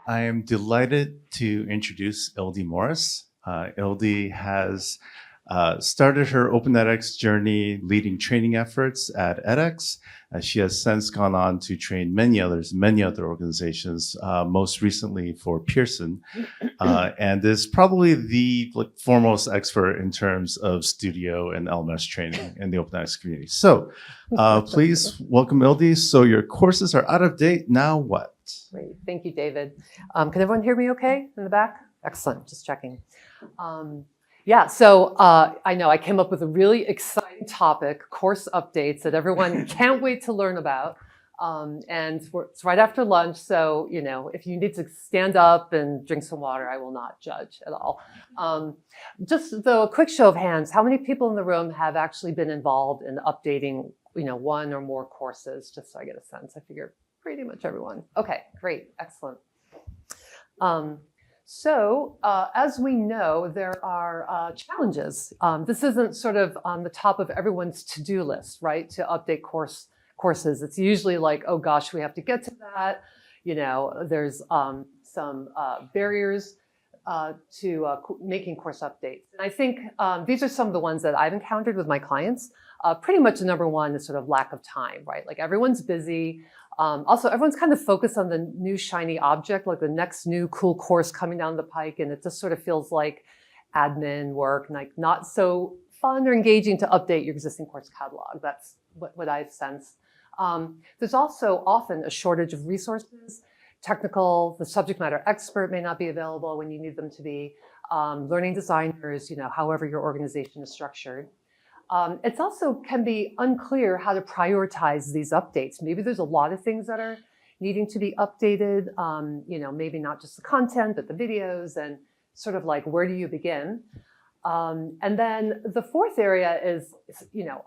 I am delighted to introduce Ildi Morris. Ildi has started her Open edX journey leading training efforts at edX. She has since gone on to train many other organizations, most recently for Pearson, and is probably the foremost expert in terms of studio and LMS training in the Open edX community. So please welcome Ildi. So your courses are out of date, now what? Great, thank you, David. Can everyone hear me okay in the back? Excellent, just checking. Yeah, so I know I came up with a really exciting topic, course updates that everyone can't wait to learn about. And it's right after lunch, so if you need to stand up and drink some water, I will not judge at all. Just though, a quick show of hands, how many people in the room have actually been involved in updating one or more courses, just so I get a sense? I figure pretty much everyone. Okay, great, excellent. As we know, there are challenges. This isn't sort of on the top of everyone's to-do list, right? To update courses. It's usually like, oh gosh, we have to get to that. There's some barriers to making course updates. And I think these are some of the ones that I've encountered with my clients. Pretty much the number one is sort of lack of time, right? Like everyone's busy. Also, everyone's kind of focused on the new shiny object, like the next new cool course coming down the pike. And it just sort of feels like admin work, like not so fun or engaging to update your existing course catalog. That's what I've sensed. There's also often a shortage of resources. Technical, the subject matter expert may not be available when you need them to be. Learning designers, however your organization is structured. It's also can be unclear how to prioritize these updates. Maybe there's a lot of things that are needing to be updated, maybe not just the content, but the videos, and sort of like, where do you begin? And then the fourth area is,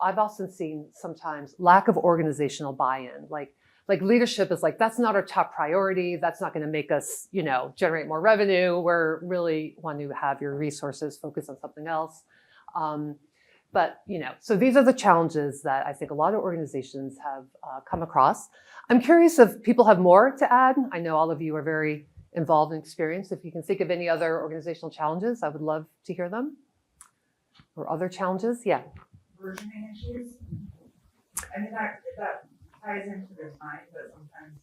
I've also seen sometimes lack of organizational buy-in. Like leadership is like, that's not our top priority. That's not going to make us, generate more revenue. We're really want to have your resources focus on something else. So these are the challenges that I think a lot of organizations have come across. I'm curious if people have more to add. I know all of you are very involved and experienced. If you can think of any other organizational challenges, I would love to hear them. Or other challenges, yeah. Versioning issues. I mean, that ties into their time, but sometimes.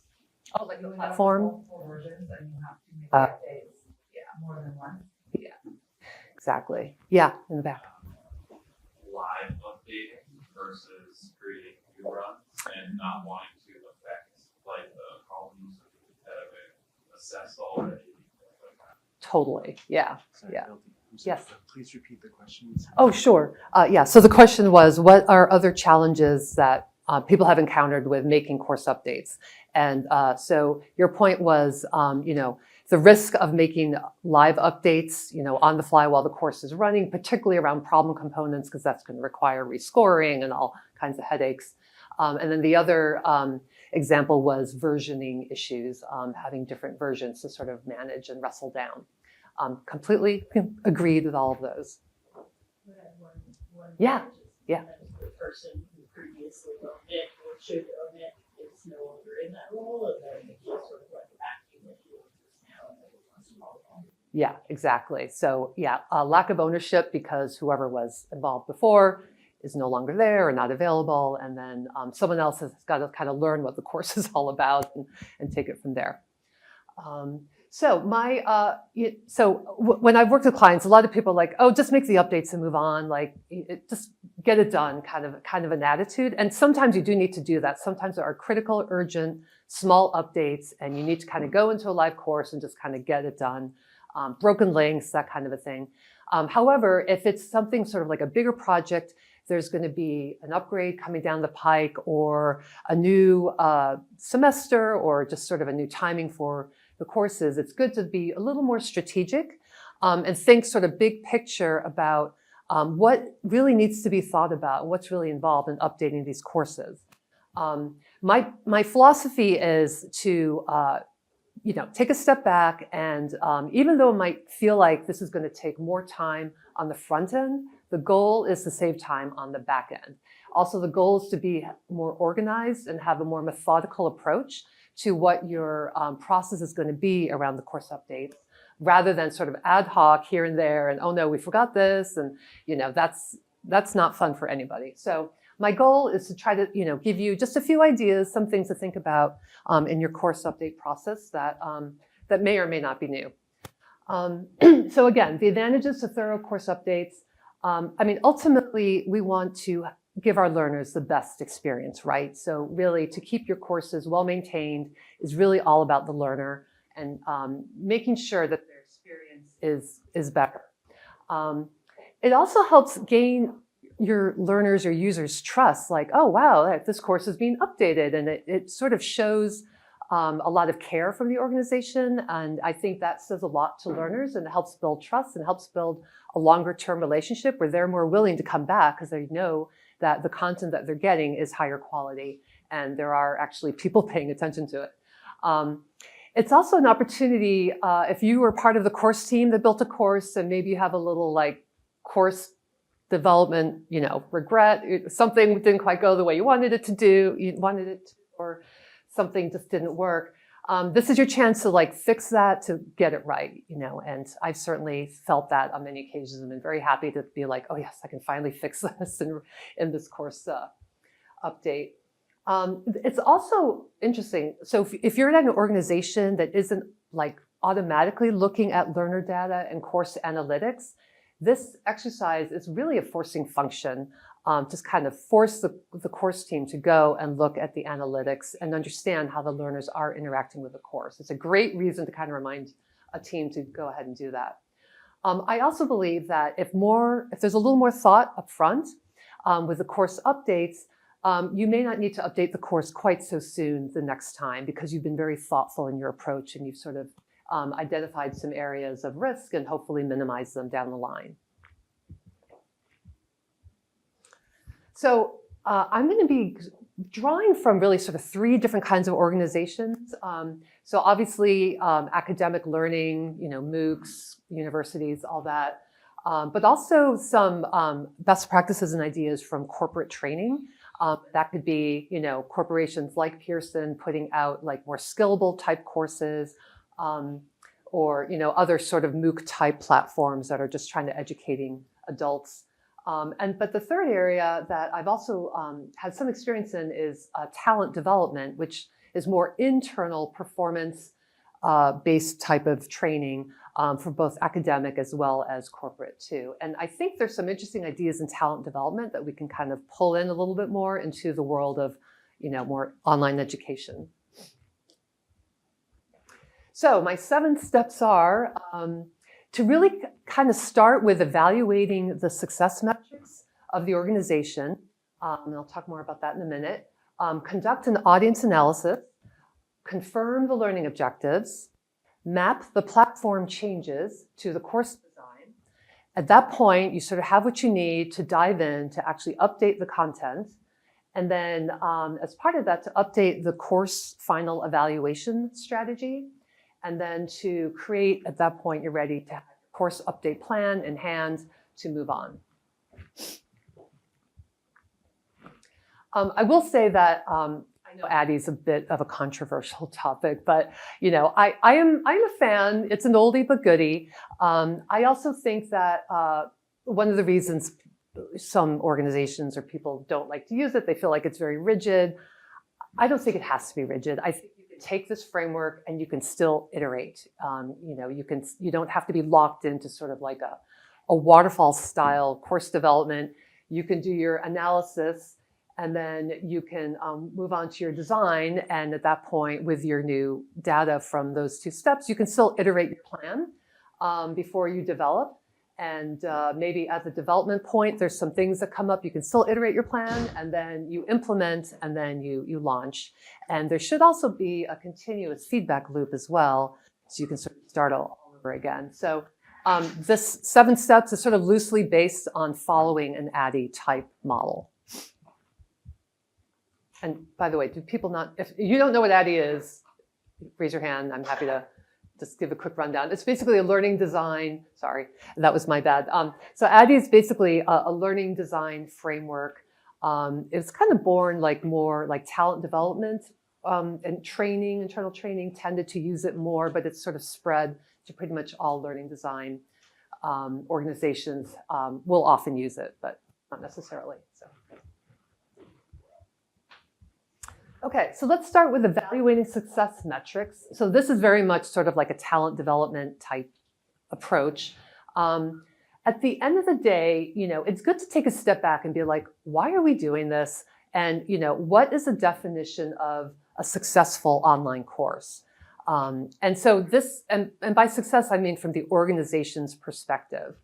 Oh, like the platform? Multiple versions and you have to make updates, more than once. Yeah, exactly. Yeah, in the back. Live updating versus creating new runs and not wanting to affect the columns that have been assessed already. Totally, yeah. Sorry, yeah. Ildi, Yes. Please repeat the questions. Oh, sure. Yeah, so the question was, what are other challenges that people have encountered with making course updates? And so your point was, the risk of making live updates, on the fly while the course is running, particularly around problem components, because that's going to require rescoring and all kinds of headaches. And then the other example was versioning issues, having different versions to sort of manage and wrestle down. Completely agreed with all of those. Yeah. The person who previously owned it or should own it is no longer in that role, and then it's just sort of like acting that he is now. Yeah, exactly. So yeah, lack of ownership because whoever was involved before is no longer there or not available, and then someone else has got to kind of learn what the course is all about and take it from there. When I've worked with clients, a lot of people are like, oh, just make the updates and move on. Just get it done, kind of an attitude. And sometimes you do need to do that. Sometimes there are critical, urgent, small updates, and you need to kind of go into a live course and just kind of get it done. Broken links, that kind of a thing. However, if it's something sort of like a bigger project, there's going to be an upgrade coming down the pike or a new semester or just sort of a new timing for the courses, it's good to be a little more strategic and think sort of big picture about what really needs to be thought about, what's really involved in updating these courses. My philosophy is to take a step back and even though it might feel like this is going to take more time on the front end, the goal is to save time on the back end. Also, the goal is to be more organized and have a more methodical approach to what your process is going to be around the course updates, rather than sort of ad hoc here and there, and oh no, we forgot this, and that's not fun for anybody. So my goal is to try to give you just a few ideas, some things to think about in your course update process that may or may not be new. So again, the advantages to thorough course updates. Ultimately, we want to give our learners the best experience, right? So really, to keep your courses well maintained is really all about the learner and making sure that their experience is better. It also helps gain your learners or users' trust, like, oh, wow, this course is being updated, and it sort of shows a lot of care from the organization, and I think that says a lot to learners, and it helps build trust and helps build a longer-term relationship where they're more willing to come back because they know that the content that they're getting is higher quality, and there are actually people paying attention to it. It's also an opportunity, if you were part of the course team that built a course, and maybe you have a little course development, regret, something didn't quite go the way you wanted it to, or something just didn't work. This is your chance to fix that, to get it right, and I've certainly felt that on many occasions and been very happy to be like, oh yes, I can finally fix this in this course update. It's also interesting. So if you're at an organization that isn't automatically looking at learner data and course analytics, this exercise is really a forcing function. Just kind of force the course team to go and look at the analytics and understand how the learners are interacting with the course. It's a great reason to kind of remind a team to go ahead and do that. I also believe that if there's a little more thought up front with the course updates, you may not need to update the course quite so soon the next time, because you've been very thoughtful in your approach and you've sort of identified some areas of risk and hopefully minimize them down the line. So I'm going to be drawing from really sort of 3 different kinds of organizations. So obviously academic learning, MOOCs, universities, all that, but also some best practices and ideas from corporate training. That could be, corporations like Pearson putting out more skillable type courses, or, other sort of MOOC type platforms that are just trying to educating adults. But the third area that I've also had some experience in is talent development, which is more internal performance based type of training for both academic as well as corporate too. And I think there's some interesting ideas in talent development that we can kind of pull in a little bit more into the world of, more online education. So my 7 steps are to really kind of start with evaluating the success metrics of the organization. And I'll talk more about that in a minute. Conduct an audience analysis, confirm the learning objectives, map the platform changes to the course design. At that point, you sort of have what you need to dive in to actually update the content. And then as part of that, to update the course final evaluation strategy. And then to create, at that point, you're ready to have a course update plan in hand to move on. I will say that I know Addie's a bit of a controversial topic, but I'm a fan. It's an oldie but goodie. I also think that one of the reasons some organizations or people don't like to use it, they feel like it's very rigid. I don't think it has to be rigid. I think take this framework and you can still iterate. You don't have to be locked into sort of like a waterfall style course development. You can do your analysis and then you can move on to your design. And at that point, with your new data from those 2 steps, you can still iterate your plan before you develop. And maybe at the development point, there's some things that come up. You can still iterate your plan, and then you implement, and then you launch. And there should also be a continuous feedback loop as well, so you can sort of start all over again. So this 7 steps is sort of loosely based on following an ADDIE type model. And by the way, do people not, if you don't know what ADDIE is, raise your hand. I'm happy to just give a quick rundown. It's basically a learning design. Sorry, that was my bad. So ADDIE is basically a learning design framework. It's kind of born more like talent development and training, internal training tended to use it more, but it's sort of spread to pretty much all learning design organizations will often use it, but not necessarily. So. Okay, so let's start with evaluating success metrics. So this is very much sort of like a talent development type approach. At the end of the day, it's good to take a step back and be like, why are we doing this? And, what is the definition of a successful online course? And so this, and by success, I mean from the organization's perspective.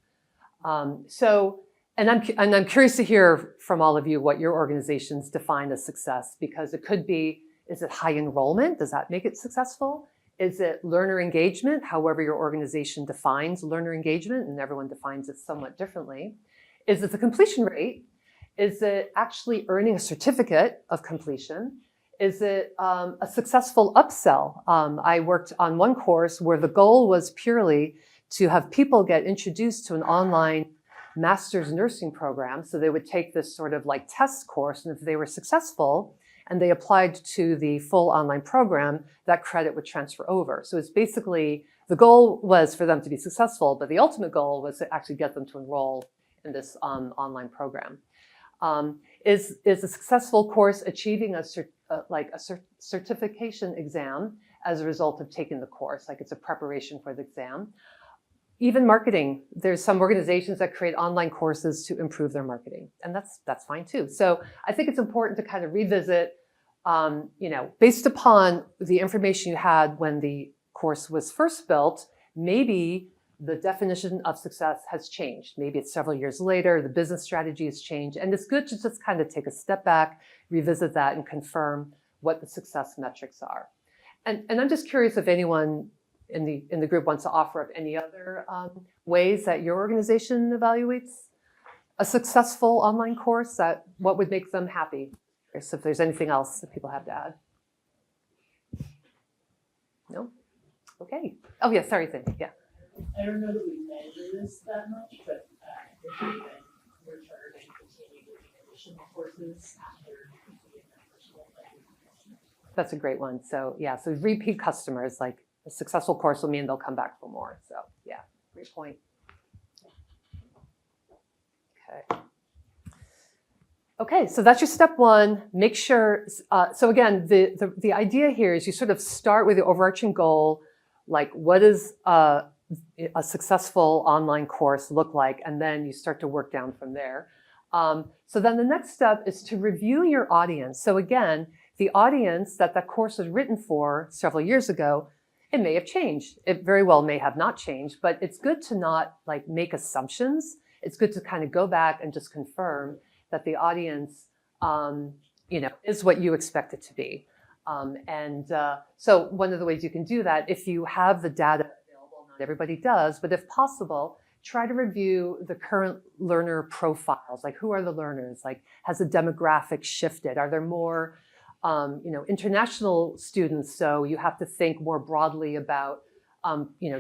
And I'm curious to hear from all of you what your organizations define as success, because it could be, is it high enrollment? Does that make it successful? Is it learner engagement? However your organization defines learner engagement, and everyone defines it somewhat differently. Is it the completion rate? Is it actually earning a certificate of completion? Is it a successful upsell? I worked on one course where the goal was purely to have people get introduced to an online master's nursing program. So they would take this sort of like test course, and if they were successful and they applied to the full online program, that credit would transfer over. So it's basically, the goal was for them to be successful, but the ultimate goal was to actually get them to enroll in this online program. Is a successful course achieving a certification exam as a result of taking the course, like it's a preparation for the exam? Even marketing, there's some organizations that create online courses to improve their marketing, and that's fine too. So I think it's important to kind of revisit, based upon the information you had when the course was first built, maybe the definition of success has changed. Maybe it's several years later, the business strategy has changed, and it's good to just kind of take a step back, revisit that, and confirm what the success metrics are. And I'm just curious if anyone in the group wants to offer up any other ways that your organization evaluates a successful online course, that what would make them happy. So if there's anything else that people have to add. No? Okay. Oh yeah, sorry, Cindy, yeah. I don't know that we measure this that much, but I think we're charging continuing additional courses after completing their first one. That's a great one. So yeah, so repeat customers, like a successful course will mean they'll come back for more. So yeah, great point. Okay. Okay, so that's your step one. Make sure, so again, the idea here is you sort of start with the overarching goal, like what does a successful online course look like, and then you start to work down from there. So then the next step is to review your audience. So again, the audience that course was written for several years ago, it may have changed. It very well may have not changed, but it's good to not like make assumptions. It's good to kind of go back and just confirm that the audience, is what you expect it to be. So one of the ways you can do that, if you have the data available, not everybody does, but if possible, try to review the current learner profiles. Like, who are the learners? Like, has the demographic shifted? Are there more, international students? So you have to think more broadly about,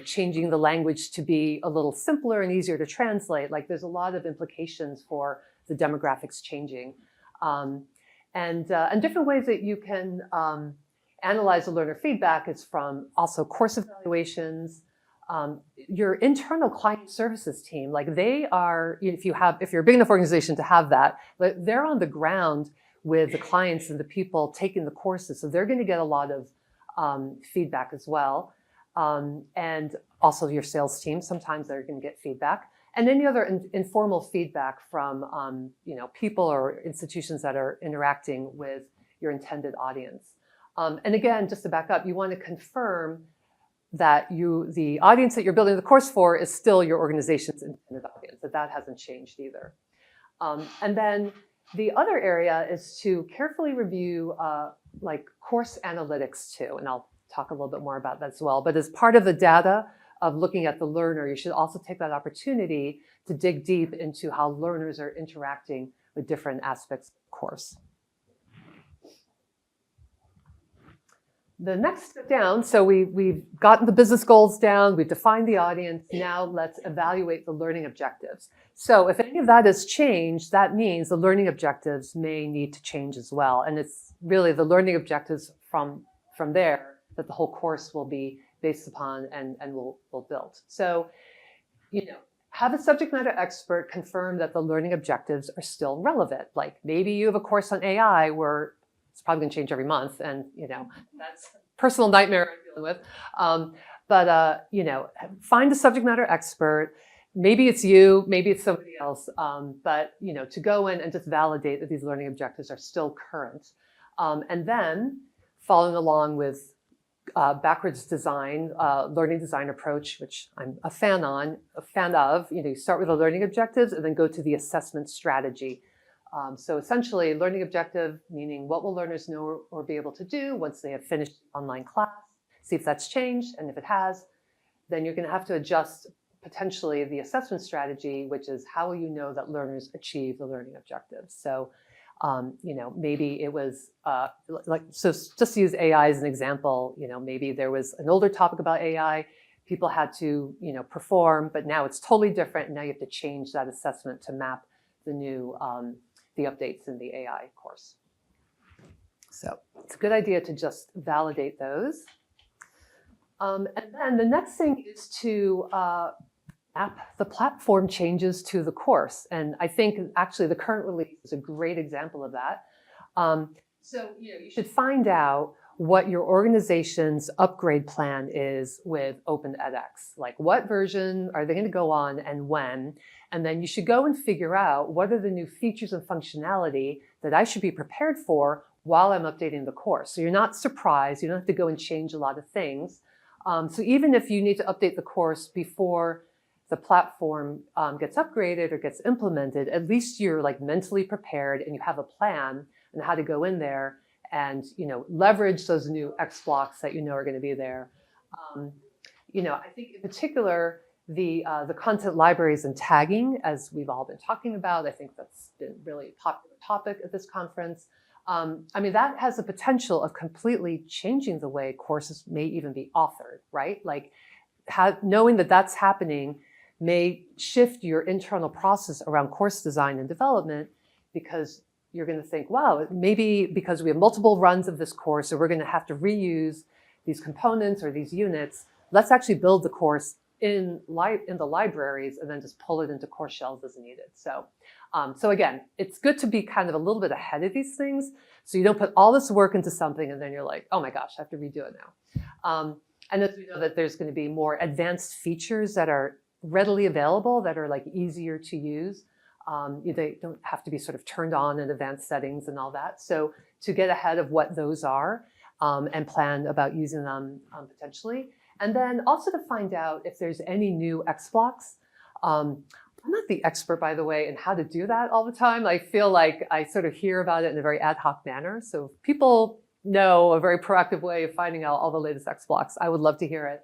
changing the language to be a little simpler and easier to translate. Like, there's a lot of implications for the demographics changing. And different ways that you can analyze the learner feedback is from also course evaluations, your internal client services team. Like, they are, if you're a big enough organization to have that, but they're on the ground with the clients and the people taking the courses. So they're going to get a lot of feedback as well. And also your sales team, sometimes they're going to get feedback. And any other informal feedback from people or institutions that are interacting with your intended audience. And again, just to back up, you want to confirm that the audience that you're building the course for is still your organization's intended audience, that hasn't changed either. And then the other area is to carefully review like course analytics too, and I'll talk a little bit more about that as well. But as part of the data of looking at the learner, you should also take that opportunity to dig deep into how learners are interacting with different aspects of the course. The next step down, so we've gotten the business goals down, we've defined the audience, now let's evaluate the learning objectives. So if any of that has changed, that means the learning objectives may need to change as well. And it's really the learning objectives from there that the whole course will be based upon and will build. So, have a subject matter expert confirm that the learning objectives are still relevant. Like maybe you have a course on AI where it's probably going to change every month, and that's a personal nightmare I'm dealing with. But find a subject matter expert. Maybe it's you, maybe it's somebody else. But to go in and just validate that these learning objectives are still current, and then following along with backwards design, learning design approach, which I'm a fan of. You start with the learning objectives and then go to the assessment strategy. So essentially, learning objective, meaning what will learners know or be able to do once they have finished online class, see if that's changed, and if it has, then you're going to have to adjust potentially the assessment strategy, which is how will you know that learners achieve the learning objectives. So maybe it was so just to use AI as an example, maybe there was an older topic about AI, people had to, perform, but now it's totally different. And now you have to change that assessment to map the new, the updates in the AI course. So it's a good idea to just validate those. And then the next thing is to map the platform changes to the course. And I think actually the current release is a great example of that. So you should find out what your organization's upgrade plan is with Open edX. Like what version are they going to go on and when? And then you should go and figure out what are the new features and functionality that I should be prepared for while I'm updating the course. So you're not surprised. You don't have to go and change a lot of things. So even if you need to update the course before the platform gets upgraded or gets implemented, at least you're like mentally prepared and you have a plan on how to go in there and leverage those new X blocks that are going to be there. I think in particular the content libraries and tagging, as we've all been talking about, I think that's been really a popular topic at this conference. That has the potential of completely changing the way courses may even be authored, right? Like knowing that that's happening may shift your internal process around course design and development, because you're going to think, wow, maybe because we have multiple runs of this course, so we're going to have to reuse these components or these units. Let's actually build the course in the libraries and then just pull it into course shells as needed. So again, it's good to be kind of a little bit ahead of these things, so you don't put all this work into something and then you're like, oh my gosh, I have to redo it now. And as we know that there's going to be more advanced features that are readily available, that are like easier to use. They don't have to be sort of turned on in advanced settings and all that. So to get ahead of what those are and plan about using them potentially. And then also to find out if there's any new X blocks. I'm not the expert, by the way, in how to do that all the time. I feel like I sort of hear about it in a very ad hoc manner. So if people know a very proactive way of finding out all the latest X blocks, I would love to hear it.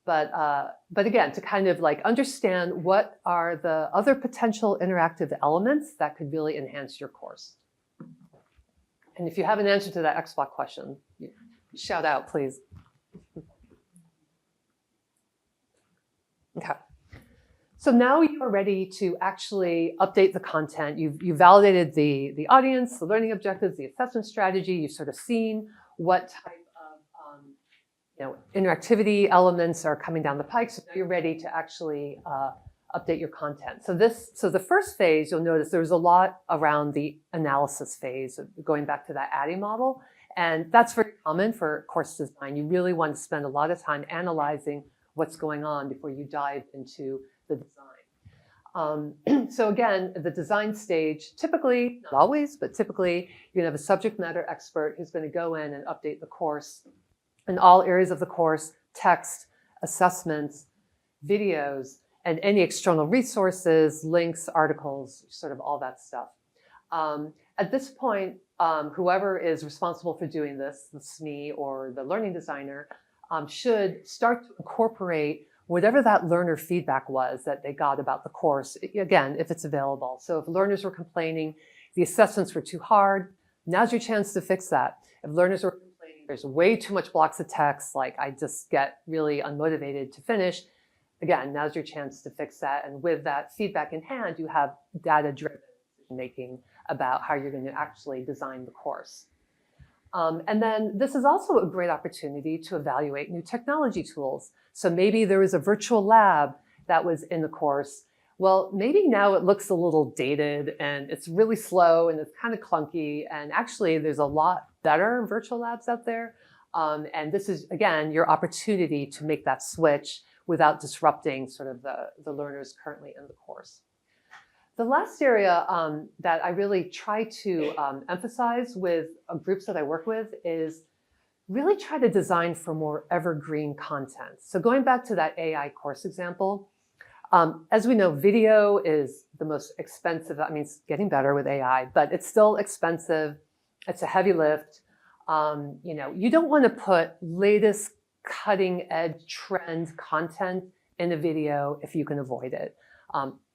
But again, to kind of like understand what are the other potential interactive elements that could really enhance your course. And if you have an answer to that X block question, shout out, please. Okay. So now you are ready to actually update the content. You've validated the audience, the learning objectives, the assessment strategy. You've sort of seen what type of interactivity elements are coming down the pike. So now you're ready to actually update your content. So the first phase, you'll notice there's a lot around the analysis phase, going back to that ADDIE model. And that's very common for course design. You really want to spend a lot of time analyzing what's going on before you dive into the design. So again, the design stage, typically, not always, but typically, you're going to have a subject matter expert who's going to go in and update the course in all areas of the course: text, assessments, videos, and any external resources, links, articles, sort of all that stuff. At this point, whoever is responsible for doing this, the SME or the learning designer, should start to incorporate whatever that learner feedback was that they got about the course, again, if it's available. So if learners were complaining the assessments were too hard, now's your chance to fix that. If learners were complaining there's way too much blocks of text, like I just get really unmotivated to finish, again, now's your chance to fix that. And with that feedback in hand, you have data-driven decision-making about how you're going to actually design the course. And then this is also a great opportunity to evaluate new technology tools. So maybe there was a virtual lab that was in the course. Well, maybe now it looks a little dated and it's really slow and it's kind of clunky. And actually, there's a lot better virtual labs out there. And this is, again, your opportunity to make that switch without disrupting sort of the learners currently in the course. The last area that I really try to emphasize with groups that I work with is really try to design for more evergreen content. So going back to that AI course example, as we know, video is the most expensive. I mean, it's getting better with AI, but it's still expensive. It's a heavy lift. You don't want to put latest cutting edge trend content in a video if you can avoid it.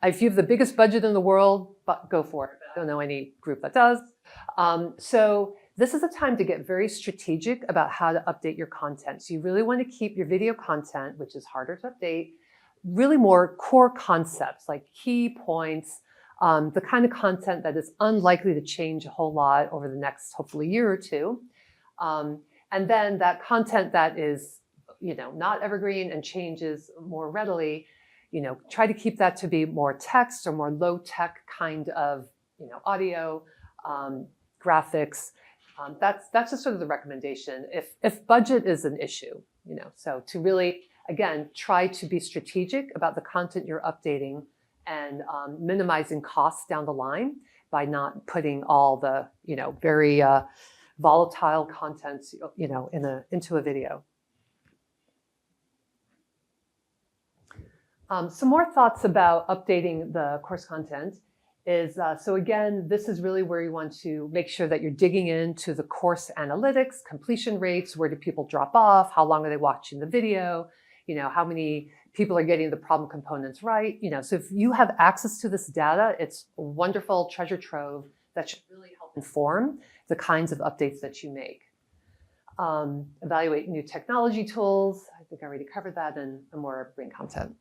If you have the biggest budget in the world, but go for it. I don't know any group that does. So this is a time to get very strategic about how to update your content. So you really want to keep your video content, which is harder to update, really more core concepts like key points, the kind of content that is unlikely to change a whole lot over the next, hopefully, year or two. And then that content that is, not evergreen and changes more readily, try to keep that to be more text or more low tech kind of, audio, graphics. That's just sort of the recommendation if budget is an issue, so to really, again, try to be strategic about the content you're updating and minimizing costs down the line by not putting all the, very volatile content, into a video. Some more thoughts about updating the course content is, so again, this is really where you want to make sure that you're digging into the course analytics, completion rates, where do people drop off, how long are they watching the video, how many people are getting the problem components right. So if you have access to this data, it's a wonderful treasure trove that should really help inform the kinds of updates that you make. Evaluate new technology tools. I think I already covered that, and more evergreen content.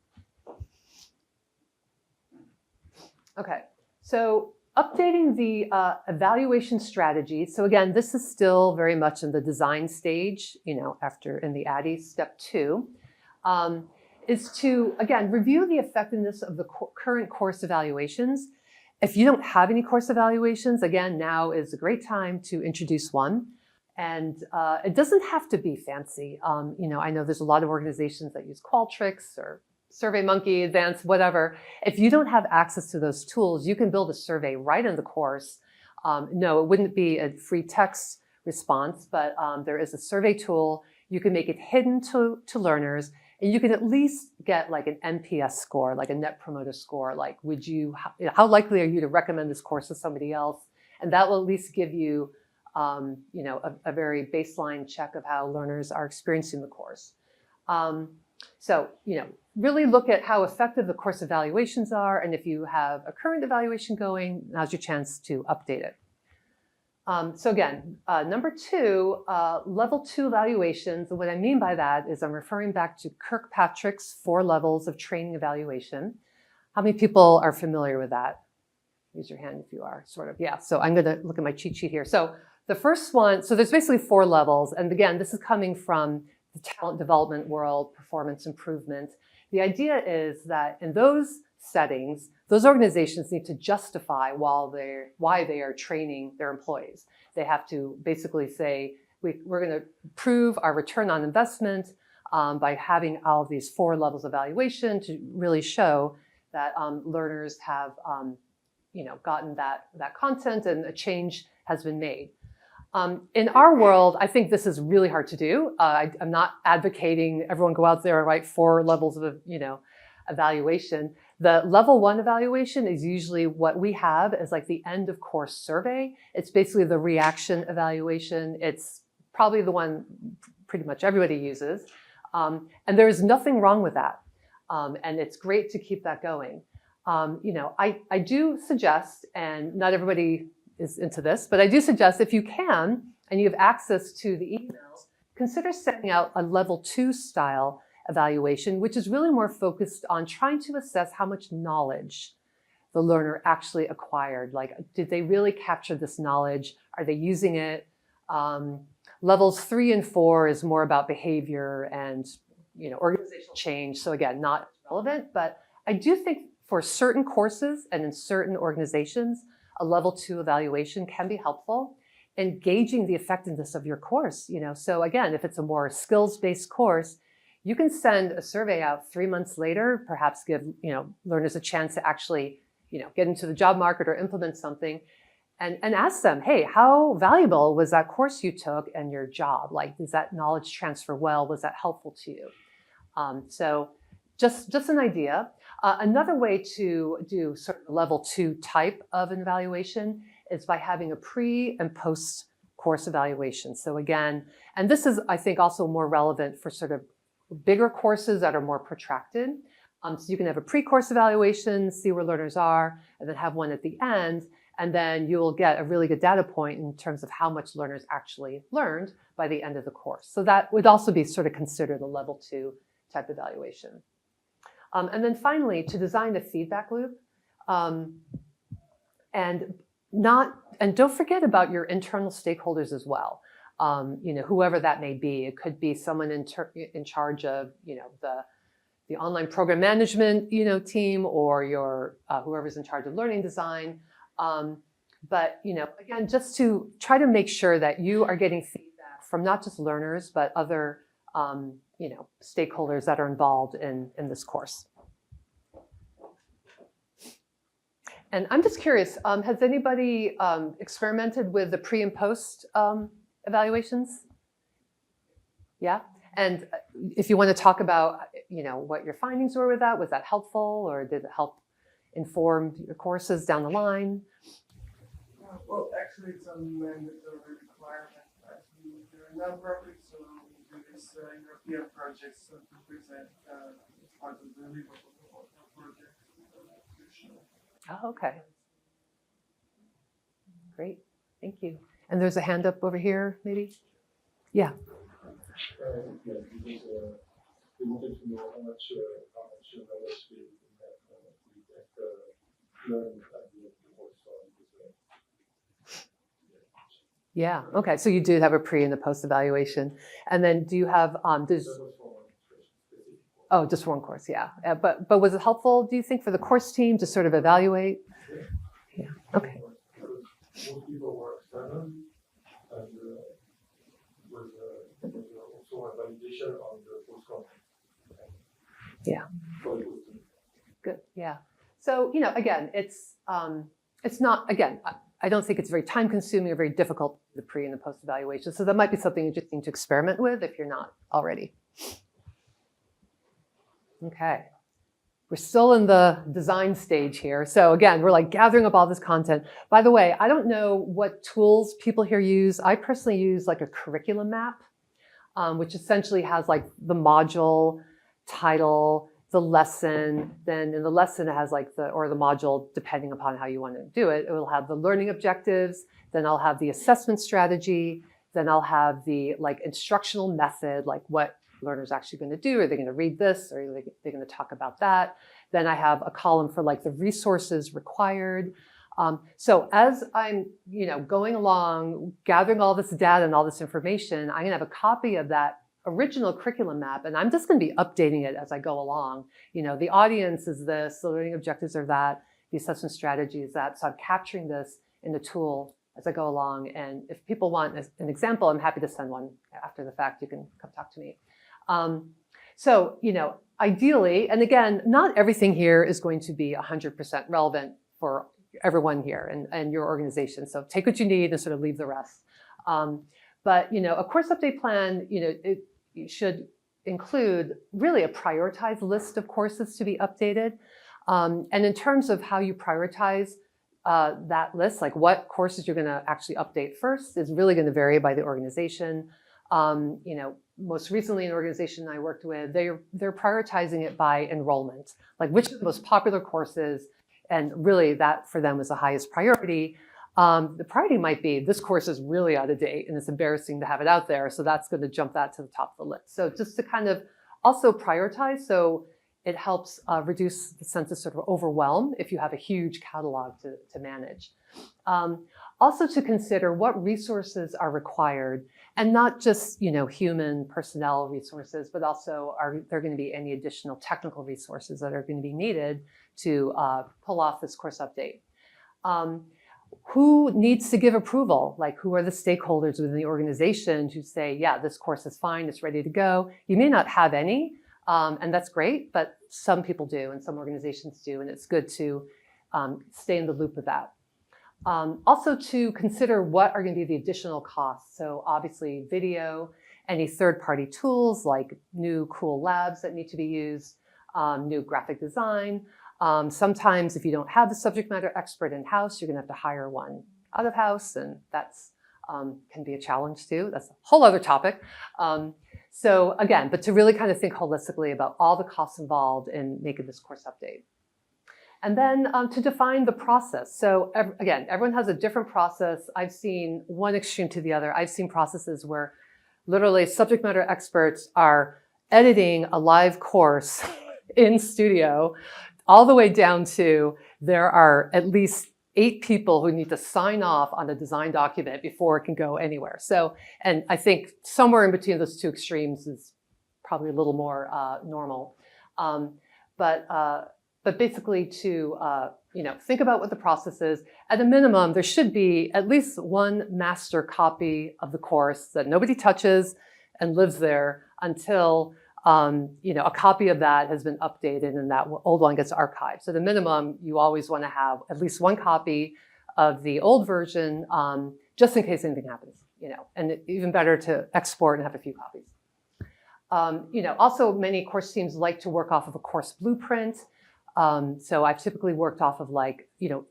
Okay, so updating the evaluation strategy. So again, this is still very much in the design stage, after in the ADDIE step 2, is to, again, review the effectiveness of the current course evaluations. If you don't have any course evaluations, again, now is a great time to introduce one. And it doesn't have to be fancy. I know there's a lot of organizations that use Qualtrics or SurveyMonkey, Advanced, whatever. If you don't have access to those tools, you can build a survey right in the course. No, it wouldn't be a free text response, but there is a survey tool. You can make it hidden to learners, and you can at least get like an NPS score, like a Net Promoter Score. Like, how likely are you to recommend this course to somebody else? And that will at least give you, a very baseline check of how learners are experiencing the course. So, really look at how effective the course evaluations are, and if you have a current evaluation going, now's your chance to update it. So again, number 2, level 2 evaluations. And what I mean by that is I'm referring back to Kirkpatrick's 4 levels of training evaluation. How many people are familiar with that? Use your hand if you are, sort of. Yeah, so I'm going to look at my cheat sheet here. So the first one, so there's basically 4 levels. And again, this is coming from the talent development world, performance improvement. The idea is that in those settings, those organizations need to justify why they are training their employees. They have to basically say, we're going to prove our return on investment by having all of these 4 levels of evaluation to really show that learners have gotten that content and a change has been made. In our world, I think this is really hard to do. I'm not advocating everyone go out there and write 4 levels of evaluation. The level 1 evaluation is usually what we have as like the end of course survey. It's basically the reaction evaluation. It's probably the one pretty much everybody uses. And there is nothing wrong with that. And it's great to keep that going. I do suggest, and not everybody is into this, but I do suggest if you can, and you have access to the emails, consider sending out a level 2 style evaluation, which is really more focused on trying to assess how much knowledge the learner actually acquired. Like, did they really capture this knowledge? Are they using it? Levels 3 and 4 is more about behavior and organizational change. So again, not relevant, but I do think for certain courses and in certain organizations, a level 2 evaluation can be helpful in gauging the effectiveness of your course. So again, if it's a more skills-based course, you can send a survey out 3 months later, perhaps give learners a chance to actually get into the job market or implement something, and ask them, hey, how valuable was that course you took and your job? Like, does that knowledge transfer well? Was that helpful to you? So just an idea. Another way to do sort of level 2 type of an evaluation is by having a pre and post course evaluation. So again, and this is, I think, also more relevant for sort of bigger courses that are more protracted. So you can have a pre-course evaluation, see where learners are, and then have one at the end. And then you will get a really good data point in terms of how much learners actually learned by the end of the course. So that would also be sort of considered a level 2 type evaluation. And then finally, to design a feedback loop, and don't forget about your internal stakeholders as well. Whoever that may be. It could be someone in charge of the online program management team, or your whoever's in charge of learning design. But again, just to try to make sure that you are getting feedback from not just learners but other stakeholders that are involved in this course. And I'm just curious, has anybody experimented with the pre and post evaluations? Yeah? And if you want to talk about, what your findings were with that, was that helpful, or did it help inform your courses down the line? Well, actually, it's a mandatory requirement. Actually, there are non-profits, so we do this European projects to present as part of the deliverables of project. Oh, okay. Great, thank you. And there's a hand up over here, maybe? Yeah. Yes, because we wanted to know how much knowledge we learn at the course. Yeah, okay, so you did have a pre and a post evaluation. And then do you have, oh, just one course, yeah. But was it helpful, do you think, for the course team to sort of evaluate? Yeah, okay. Most people were external, and was also a validation on the post-content. Yeah. Good, yeah. So, again, it's not, again, I don't think it's very time consuming or very difficult, the pre and the post evaluation. So that might be something interesting to experiment with if you're not already. Okay. We're still in the design stage here. So again, we're like gathering up all this content. By the way, I don't know what tools people here use. I personally use like a curriculum map, which essentially has like the module title, the lesson, then in the lesson it has like the module, depending upon how you want to do it, it will have the learning objectives, then I'll have the assessment strategy, then I'll have the like instructional method, like what learners actually going to do. Are they going to read this, or are they going to talk about that? Then I have a column for like the resources required. So as I'm going along, gathering all this data and all this information, I'm going to have a copy of that original curriculum map, and I'm just going to be updating it as I go along. The audience is this, the learning objectives are that, the assessment strategy is that. So I'm capturing this in the tool as I go along. And if people want an example, I'm happy to send one after the fact. You can come talk to me. So, ideally, and again, not everything here is going to be 100% relevant for everyone here and your organization. So take what you need and sort of leave the rest. But, a course update plan, it should include really a prioritized list of courses to be updated. And in terms of how you prioritize that list, like what courses you're going to actually update first, is really going to vary by the organization. Most recently, an organization I worked with, they're prioritizing it by enrollment, like which are the most popular courses, and really that for them was the highest priority. The priority might be this course is really out of date and it's embarrassing to have it out there, so that's going to jump that to the top of the list. So just to kind of also prioritize. So it helps reduce the sense of sort of overwhelm if you have a huge catalog to manage. Also to consider what resources are required, and not just human personnel resources, but also are there going to be any additional technical resources that are going to be needed to pull off this course update. Who needs to give approval? Like, who are the stakeholders within the organization who say, yeah, this course is fine, it's ready to go? You may not have any, and that's great, but some people do and some organizations do, and it's good to stay in the loop of that. Also to consider what are going to be the additional costs. So obviously video, any third-party tools like new cool labs that need to be used, new graphic design. Sometimes if you don't have the subject matter expert in-house, you're going to have to hire one out of house, and that's can be a challenge too. That's a whole other topic. So again, but to really kind of think holistically about all the costs involved in making this course update. And then to define the process. So again, everyone has a different process. I've seen one extreme to the other. I've seen processes where literally subject matter experts are editing a live course in studio, all the way down to there are at least 8 people who need to sign off on a design document before it can go anywhere. So, and I think somewhere in between those two extremes is probably a little more normal. But basically to think about what the process is. At a minimum, there should be at least one master copy of the course that nobody touches and lives there until a copy of that has been updated and that old one gets archived. So the minimum, you always want to have at least one copy of the old version, just in case anything happens, and even better to export and have a few copies. Also many course teams like to work off of a course blueprint. So I've typically worked off of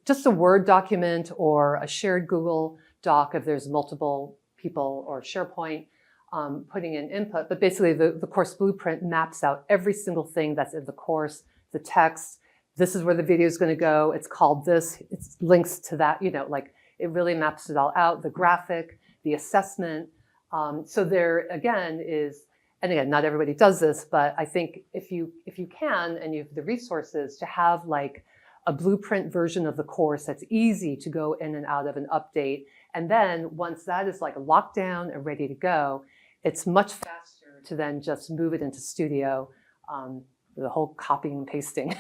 just a Word document or a shared Google Doc if there's multiple people, or SharePoint. Putting in input, but basically the course blueprint maps out every single thing that's in the course, the text, this is where the video is going to go, it's called this, it's links to that, it really maps it all out, the graphic, the assessment. So there again is, and again, not everybody does this, but I think if you can, and you have the resources to have a blueprint version of the course that's easy to go in and out of and update, and then once that is locked down and ready to go, it's much faster to then just move it into Studio, the whole copying and pasting.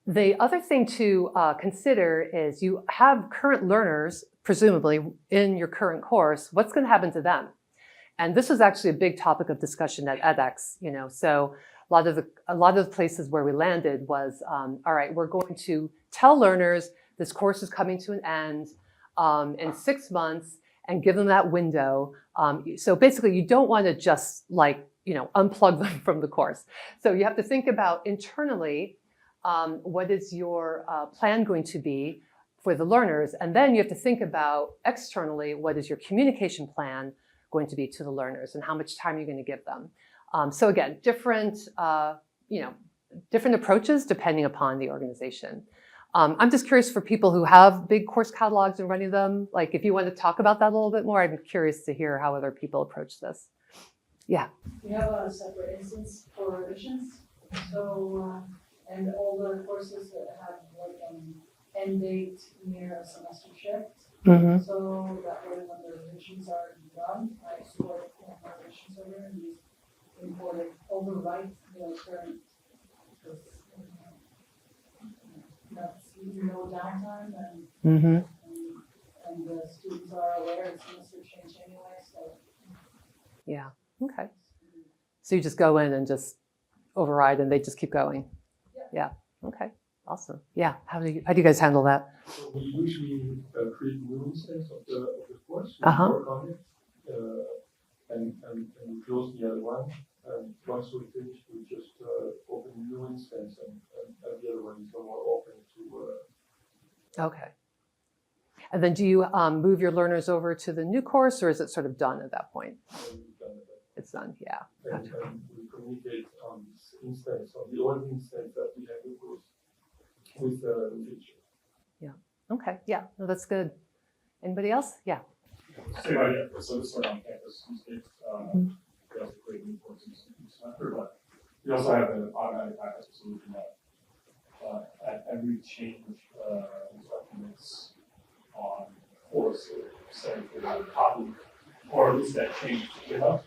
The other thing to consider is you have current learners, presumably, in your current course. What's going to happen to them? And this was actually a big topic of discussion at edX. So a lot of the places where we landed was, all right, we're going to tell learners this course is coming to an end in 6 months, and give them that window. So basically, you don't want to just unplug them from the course. So you have to think about internally, what is your plan going to be for the learners? And then you have to think about externally, what is your communication plan going to be to the learners, and how much time you're going to give them. So again, different approaches depending upon the organization. I'm just curious for people who have big course catalogs and running them, if you want to talk about that a little bit more, I'm curious to hear how other people approach this. Yeah. We have a separate instance for revisions. So, and all the courses that have an end date near a semester shift. Mm-hmm. So that way when the revisions are done, I export my revisions over and use import it, overwrite the current. That's no downtime and the students are aware it's semester change anyway, so. Yeah, okay. So you just go in and just override and they just keep going? Yeah, okay, awesome. Yeah, how do you guys handle that? So we usually create new instance of the course, we Uh-huh. work on it, and we close the other one. And once we finish, we just open a new instance, and the other one is no more open to. Okay. And then do you move your learners over to the new course, or is it sort of done at that point? It's done, yeah. And we communicate on this instance, on the old instance that we have in course with the teacher. Okay, yeah, no, that's good. Anybody else? Yeah. So this sort of on campus use case, we also create new courses. semester, but we also have an automatic backup solution that at every change documents on course send to the copy, or at least that change to GitHub.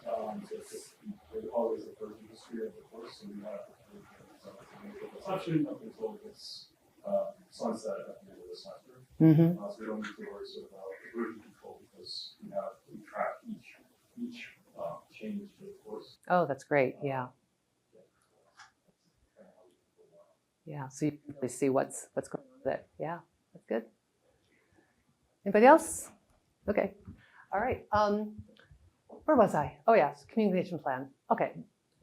So it's just, there's always a version history of the course, so we have the assumption up until it gets sunset at the end of the semester. So we don't need to worry sort of about version control because we track each change to the course. Oh, that's great. Yeah. Yeah. So you can really see what's going on with it. Yeah, that's good. Anybody else? Okay. All right. Where was I? Oh, yes, communication plan. Okay.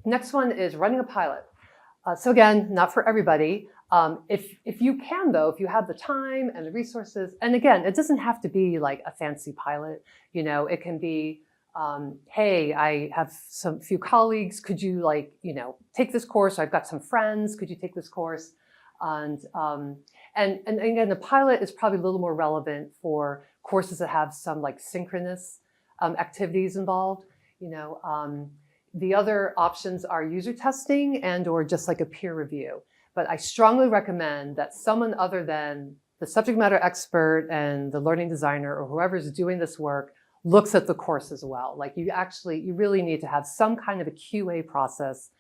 Next one is running a pilot. So again, not for everybody. If you can, though, if you have the time and the resources, and again, it doesn't have to be like a fancy pilot. You know, it can be, hey, I have few colleagues. Could you take this course? I've got some friends. Could you take this course? And again, the pilot is probably a little more relevant for courses that have some like synchronous activities involved. The other options are user testing and or just like a peer review. But I strongly recommend that someone other than the subject matter expert and the learning designer or whoever's doing this work looks at the course as well. Like you really need to have some kind of a QA process,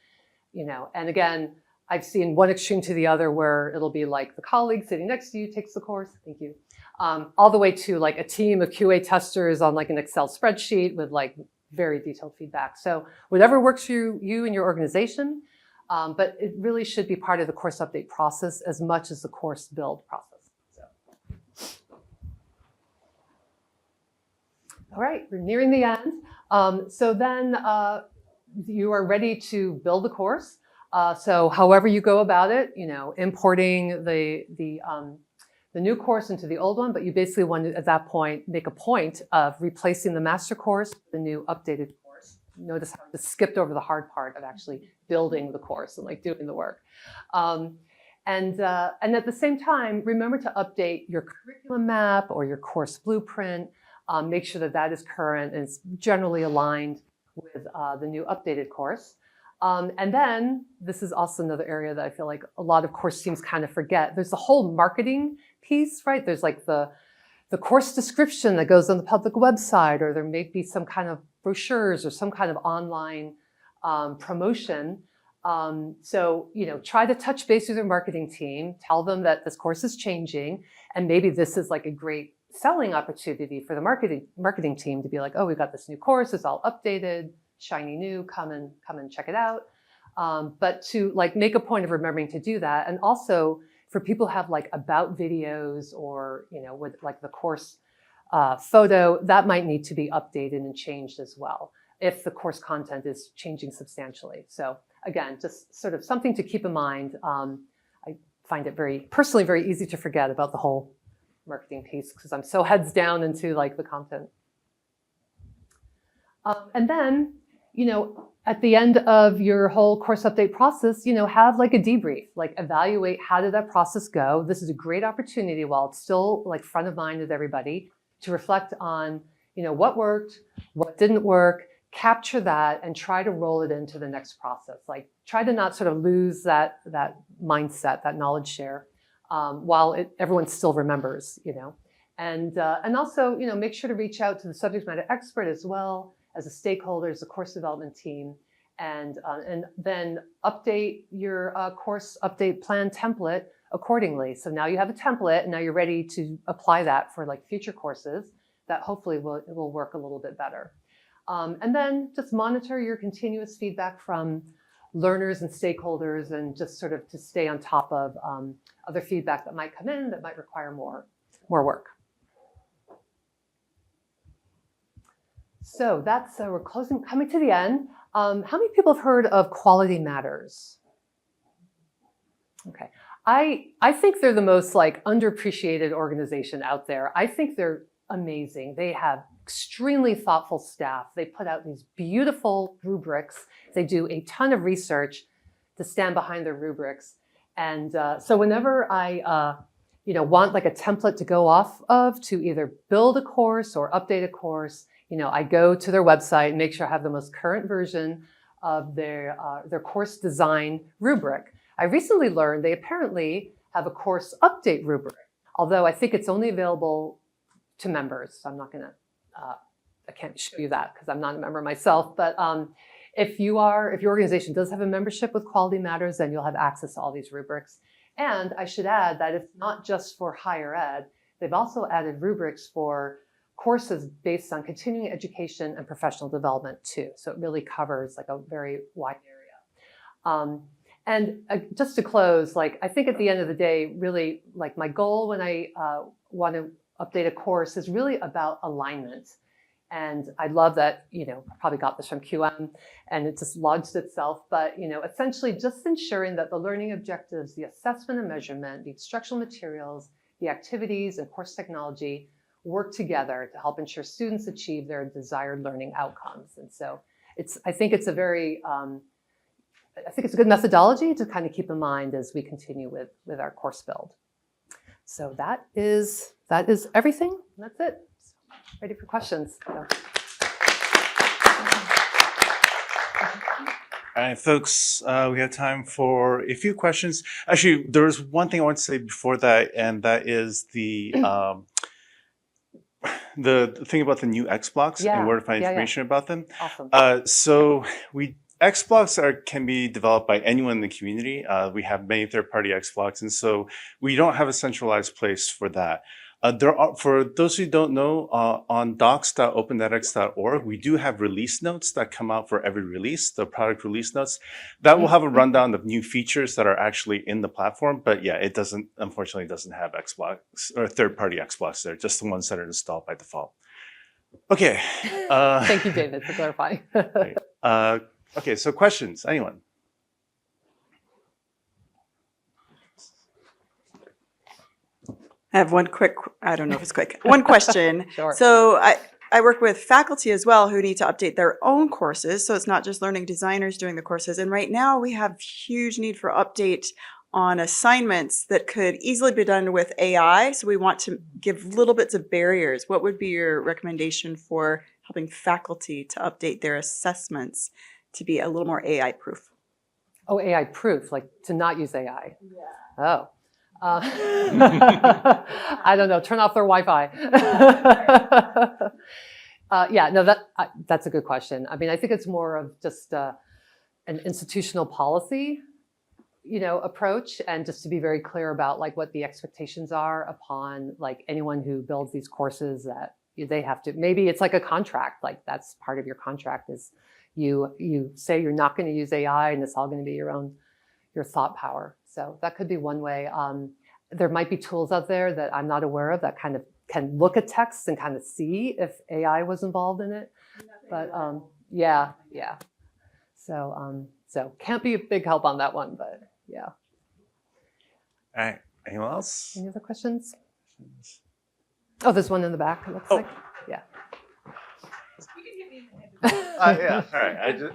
and again, I've seen one extreme to the other where it'll be like the colleague sitting next to you takes the course, thank you, all the way to like a team of QA testers on like an Excel spreadsheet with like very detailed feedback. So whatever works for you and your organization, but it really should be part of the course update process as much as the course build process. All right, we're nearing the end. So then you are ready to build the course. So however you go about it, importing the new course into the old one, but you basically want to, at that point, make a point of replacing the master course with the new updated course. Notice how I just skipped over the hard part of actually building the course and like doing the work. And at the same time, remember to update your curriculum map or your course blueprint. Make sure that is current and it's generally aligned with the new updated course. And then this is also another area that I feel like a lot of course teams kind of forget. There's the whole marketing piece, right? There's like the course description that goes on the public website, or there may be some kind of brochures or some kind of online promotion. So, try to touch base with your marketing team, tell them that this course is changing, and maybe this is like a great selling opportunity for the marketing team to be like, oh, we've got this new course, it's all updated, shiny new, come and check it out. But to like make a point of remembering to do that. And also for people who have like about videos or, with like the course photo, that might need to be updated and changed as well if the course content is changing substantially. So again, just sort of something to keep in mind. I find it personally very easy to forget about the whole marketing piece because I'm so heads down into like the content. And then, at the end of your whole course update process, have like a debrief, like evaluate how did that process go. This is a great opportunity while it's still like front of mind with everybody to reflect on, what worked, what didn't work, capture that and try to roll it into the next process. Like try to not sort of lose that mindset, that knowledge share while everyone still remembers, and also, make sure to reach out to the subject matter expert as well as the stakeholders, the course development team, and then update your course update plan template accordingly. So now you have a template, and now you're ready to apply that for like future courses that hopefully will work a little bit better. And then just monitor your continuous feedback from learners and stakeholders, and just sort of to stay on top of other feedback that might come in that might require more work. So that's, we're coming to the end. How many people have heard of Quality Matters? Okay, I think they're the most like underappreciated organization out there. I think they're amazing. They have extremely thoughtful staff. They put out these beautiful rubrics. They do a ton of research to stand behind their rubrics. And so whenever I want like a template to go off of to either build a course or update a course, I go to their website and make sure I have the most current version of their course design rubric. I recently learned they apparently have a course update rubric, although I think it's only available to members. So I'm not going to, I can't show you that because I'm not a member myself. But if your organization does have a membership with Quality Matters, then you'll have access to all these rubrics. And I should add that it's not just for higher ed. They've also added rubrics for courses based on continuing education and professional development too. So it really covers like a very wide area. And just to close, like I think at the end of the day, really like my goal when I want to update a course is really about alignment. And I love that, you know, I probably got this from QM and it just lodged itself, but, you know, essentially just ensuring that the learning objectives, the assessment and measurement, the instructional materials, the activities and course technology work together to help ensure students achieve their desired learning outcomes. And so I think it's a very, I think it's a good methodology to kind of keep in mind as we continue with our course build. So that is everything. That's it. Ready for questions. So. All right, folks, we have time for a few questions. Actually, there's one thing I want to say before that, and that is the thing about the new X blocks and where to find information about them. Awesome. So X blocks can be developed by anyone in the community. We have many third-party X blocks, and so we don't have a centralized place for that. There are, for those who don't know, on docs.openedx.org, we do have release notes that come out for every release, the product release notes. That will have a rundown of new features that are actually in the platform. But yeah, it unfortunately doesn't have X blocks or third-party X blocks there, just the ones that are installed by default. Okay. Thank you, David, for clarifying. Okay, so questions, anyone? I have one quick, I don't know if it's quick, one question. Sure. So I work with faculty as well who need to update their own courses. So it's not just learning designers doing the courses. And right now we have huge need for update on assignments that could easily be done with AI. So we want to give little bits of barriers. What would be your recommendation for helping faculty to update their assessments to be a little more AI proof? Oh, AI proof, like to not use AI. Yeah. Oh. I don't know, turn off their Wi-Fi. Yeah, no, that's a good question. I mean, I think it's more of just an institutional policy, you know, approach, and just to be very clear about like what the expectations are upon like anyone who builds these courses that they have to, maybe it's like a contract, like that's part of your contract is you say you're not going to use AI and it's all going to be your thought power. So that could be one way. There might be tools out there that I'm not aware of that kind of can look at text and kind of see if AI was involved in it. But yeah. So can't be a big help on that one, but yeah. All right, anyone else? Any other questions? Oh, there's one in the back, it looks like. Yeah. Yeah, all right. I just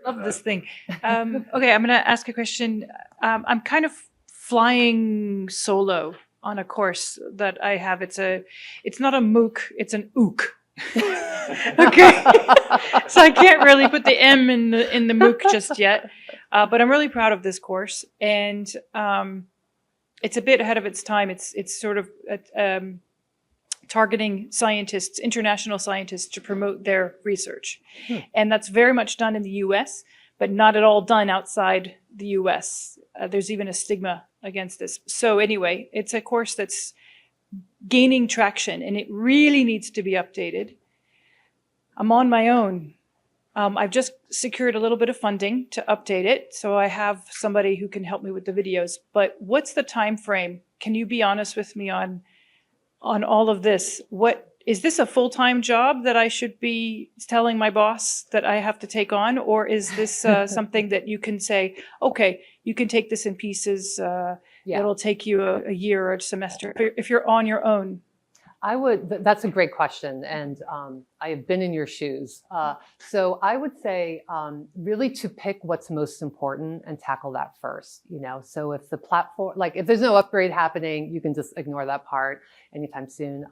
love this thing. Okay, I'm going to ask a question. I'm kind of flying solo on a course that I have. It's not a MOOC, it's an OOC. Okay, so I can't really put the M in the MOOC just yet, but I'm really proud of this course, and it's a bit ahead of its time. It's sort of targeting scientists, international scientists, to promote their research. And that's very much done in the US, but not at all done outside the US. There's even a stigma against this. So anyway, it's a course that's gaining traction and it really needs to be updated. I'm on my own. I've just secured a little bit of funding to update it. So I have somebody who can help me with the videos, but what's the time frame? Can you be honest with me on all of this? What is this a full-time job that I should be telling my boss that I have to take on? Or is this something that you can say, okay, you can take this in pieces. It'll take you a year or a semester if you're on your own. That's a great question. And I have been in your shoes. So I would say really to pick what's most important and tackle that first, you know? So if the platform, like if there's no upgrade happening, you can just ignore that part anytime soon.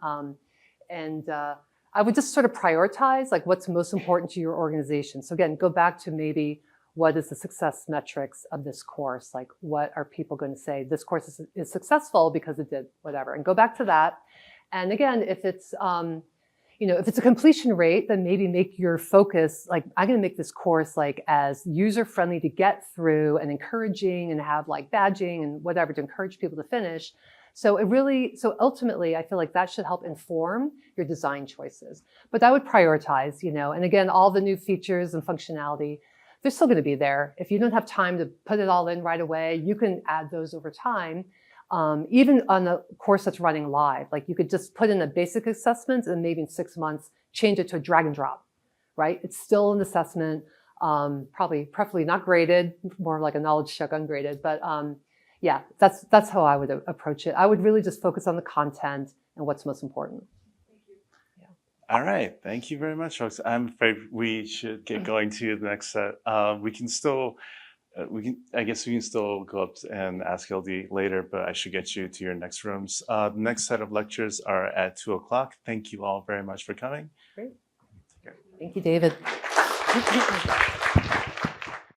I would just sort of prioritize like what's most important to your organization. So again, go back to maybe what is the success metrics of this course? Like what are people going to say this course is successful because it did whatever, and go back to that. And again, if it's if it's a completion rate, then maybe make your focus like, I'm going to make this course like as user friendly to get through and encouraging, and have like badging and whatever to encourage people to finish. So ultimately, I feel like that should help inform your design choices. But I would prioritize, and again, all the new features and functionality, they're still going to be there. If you don't have time to put it all in right away, you can add those over time. Even on a course that's running live, like you could just put in a basic assessment and maybe in 6 months, change it to a drag and drop, right? It's still an assessment, preferably not graded, more like a knowledge check ungraded. But yeah, that's how I would approach it. I would really just focus on the content and what's most important. All right, thank you very much, folks. I'm afraid we should get going to the next set. We can still go up and ask Ildi later, but I should get you to your next rooms. The next set of lectures are at 2:00. Thank you all very much for coming. Great. Thank you, David.